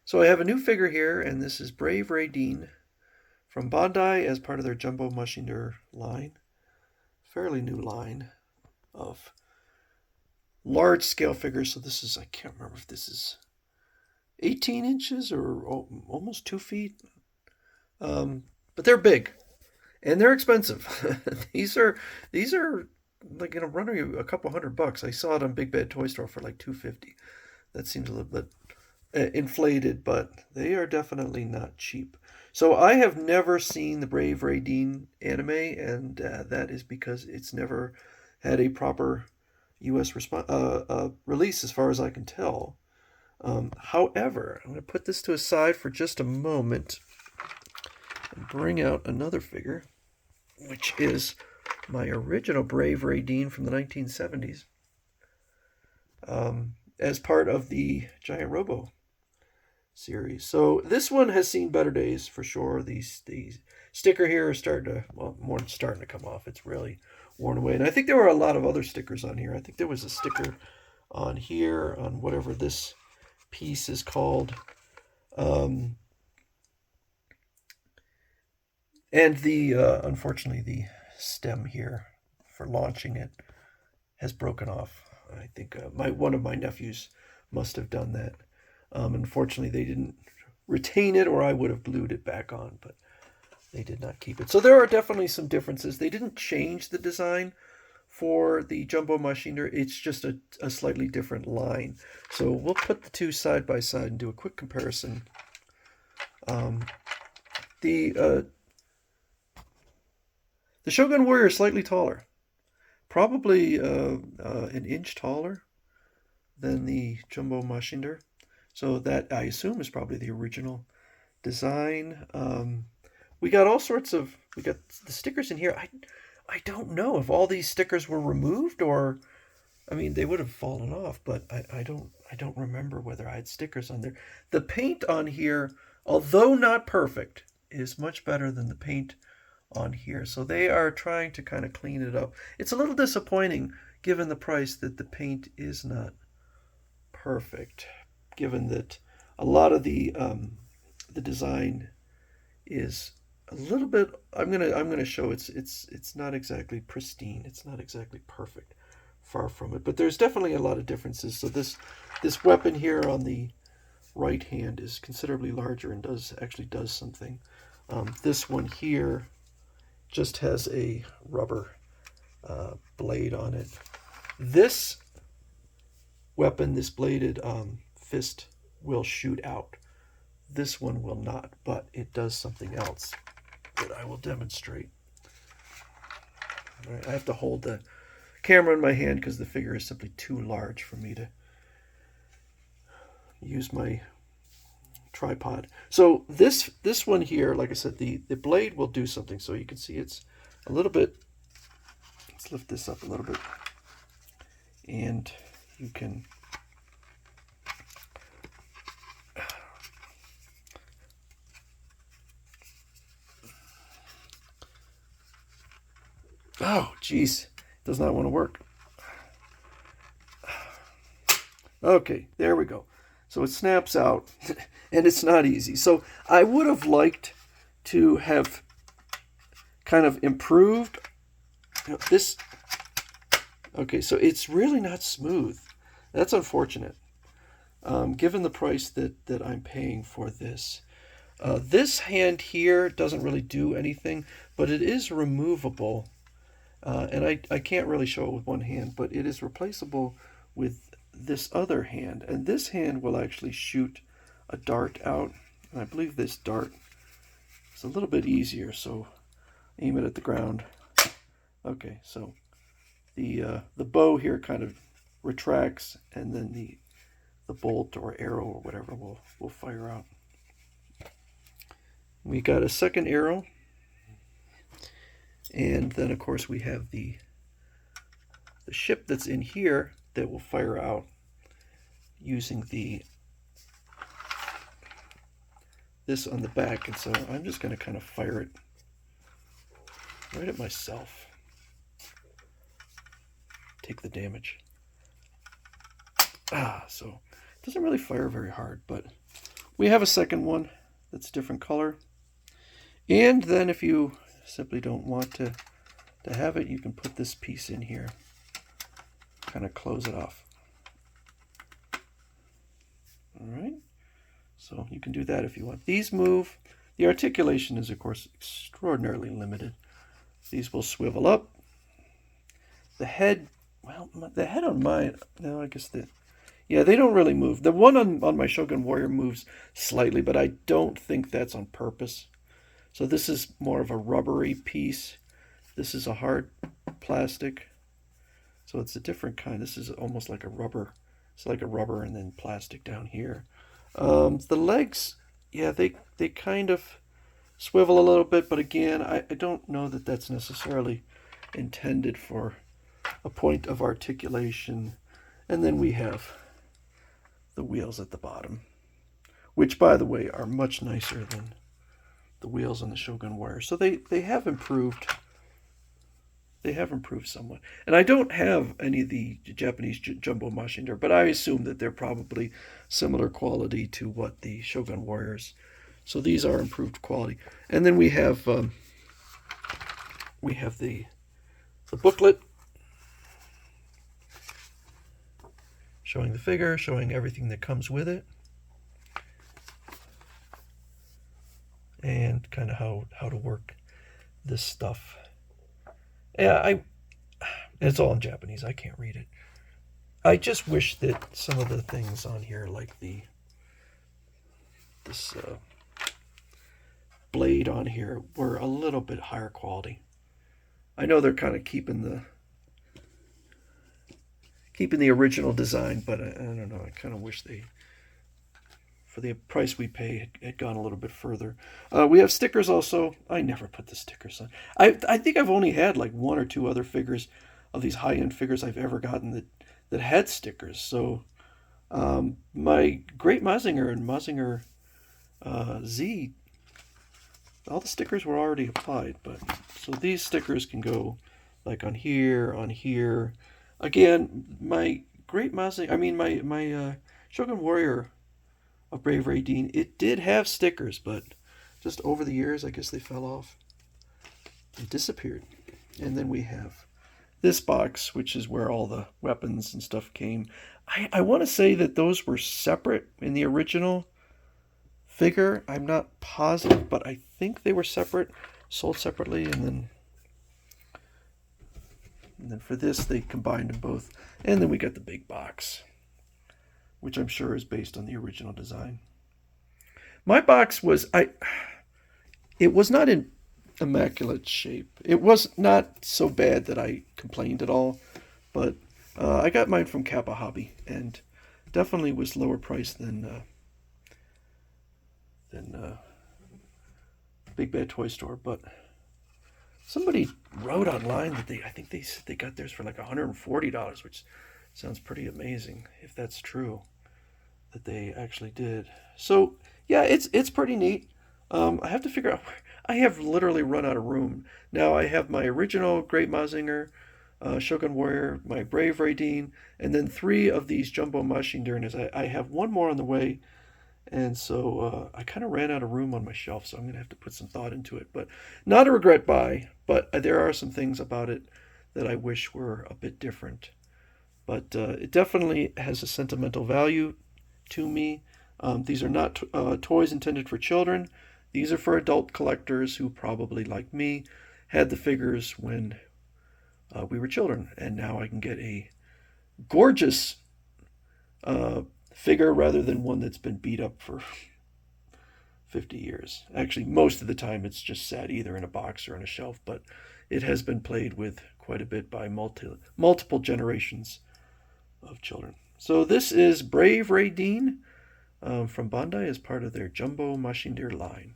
So I have a new figure here, and this is Brave Raideen from Bandai as part of their Jumbo Machinder line. Fairly new line of large scale figures. So this is, I can't remember if this is 18 inches or almost 2 feet. But they're big and they're expensive. these are like running you a couple $100. I saw it on Big Bad Toy Store for like 250. That seems a little bit inflated, but they are definitely not cheap. So I have never seen the Brave Raideen anime, and that is because it's never had a proper U.S. release, as far as I can tell. However, I'm going to put this to a side for just a moment and bring out another figure, which is my original Brave Raideen from the 1970s, as part of the Giant Robo series. So this one has seen better days for sure. The sticker here is starting to, well, more than starting to come off. It's really worn away. And I think there were a lot of other stickers on here. I think there was a sticker on here on whatever this piece is called. And unfortunately, the stem here for launching it has broken off. I think one of my nephews must have done that. Unfortunately, they didn't retain it, or I would have glued it back on, but they did not keep it. So there are definitely some differences. They didn't change the design for the Jumbo Machinder. It's just a slightly different line. So we'll put the two side by side and do a quick comparison. The Shogun Warrior is slightly taller, probably an inch taller than the Jumbo Machinder. So that, I assume, is probably the original design. We got all sorts of, we got the stickers in here. I don't know if all these stickers were removed, or, I mean, they would have fallen off, but I don't remember whether I had stickers on there. The paint on here, although not perfect, is much better than the paint on here. So they are trying to kind of clean it up. It's a little disappointing given the price that the paint is not perfect, given that a lot of the design is a little bit, I'm gonna show it's not exactly pristine. It's not exactly perfect. Far from it. But there's definitely a lot of differences. So this weapon here on the right hand is considerably larger and actually does something. This one here just has a rubber blade on it. This weapon, this bladed fist, will shoot out. This one will not, but it does something else that I will demonstrate. All right, I have to hold the camera in my hand because the figure is simply too large for me to use my tripod. So this one here, like I said, the blade will do something. So you can see it's a little bit, let's lift this up a little bit, and you can oh geez, does not want to work. Okay, there we go. So it snaps out, and it's not easy. So I would have liked to have kind of improved this. Okay, so it's really not smooth. That's unfortunate, given the price that I'm paying for this. This hand here doesn't really do anything, but it is removable. And I can't really show it with one hand, but it is replaceable with this other hand. And this hand will actually shoot a dart out. And I believe this dart is a little bit easier, so aim it at the ground. Okay, so the bow here kind of retracts, and then the bolt or arrow or whatever will fire out. We got a second arrow. And then, of course, we have the ship that's in here that will fire out using this on the back. And so I'm just going to kind of fire it right at myself. Take the damage. So it doesn't really fire very hard, but We have a second one that's a different color. And then if you simply don't want to have it, you can put this piece in here. Kind of close it off. All right. So you can do that if you want. These move. The articulation is, of course, extraordinarily limited. These will swivel up. The head, well, the head on mine, no, I guess yeah, they don't really move. The one on my Shogun Warrior moves slightly, but I don't think that's on purpose. So this is more of a rubbery piece. This is a hard plastic. So it's a different kind. This is almost like a rubber. It's like a rubber and then plastic down here. The legs, yeah, they kind of swivel a little bit, but again, I don't know that that's necessarily intended for a point of articulation. And then we have the wheels at the bottom, which, by the way, are much nicer than the wheels on the Shogun Warrior. So they have improved. They have improved somewhat. And I don't have any of the Japanese Jumbo Machinder, but I assume that they're probably similar quality to what the Shogun Warriors. So these are improved quality. And then we have the booklet showing the figure, showing everything that comes with it, and kind of how to work this stuff. Yeah, it's all in Japanese. I can't read it. I just wish that some of the things on here, like this blade on here, were a little bit higher quality. I know they're kind of keeping the original design, but I don't know. I kind of wish they, for the price we pay, had gone a little bit further. We have stickers also. I never put the stickers on. I think I've only had like one or two other figures of these high-end figures I've ever gotten that had stickers. So my Great Mazinger and Mazinger Z, all the stickers were already applied. But so these stickers can go like on here. Again, my Great Mazinger, I mean my Shogun Warrior of Brave Raideen, it did have stickers, but just over the years, I guess they fell off and disappeared. And then we have this box, which is where all the weapons and stuff came. I want to say that those were separate in the original figure. I'm not positive, but I think they were separate, sold separately, and then for this, they combined them both. And then we got the big box, which I'm sure is based on the original design. My box was, it was not in immaculate shape. It was not so bad that I complained at all, but I got mine from Kappa Hobby, and definitely was lower priced than Big Bad Toy Store. But somebody wrote online that I think they got theirs for like $140, which sounds pretty amazing if that's true, that they actually did. So yeah, it's pretty neat. I have to figure out. I have literally run out of room now. I have my original Great Mazinger, Shogun Warrior, my Brave Raideen, and then 3 of these Jumbo Machinder. I have one more on the way, and so I kind of ran out of room on my shelf, so I'm going to have to put some thought into it. But not a regret buy, but there are some things about it that I wish were a bit different. But it definitely has a sentimental value to me. These are not toys intended for children. These are for adult collectors who probably, like me, had the figures when we were children. And now I can get a gorgeous figure rather than one that's been beat up for 50 years. Actually, most of the time it's just sat either in a box or on a shelf, but it has been played with quite a bit by multiple generations of children. So this is Brave Raideen from Bandai as part of their Jumbo Machinder line.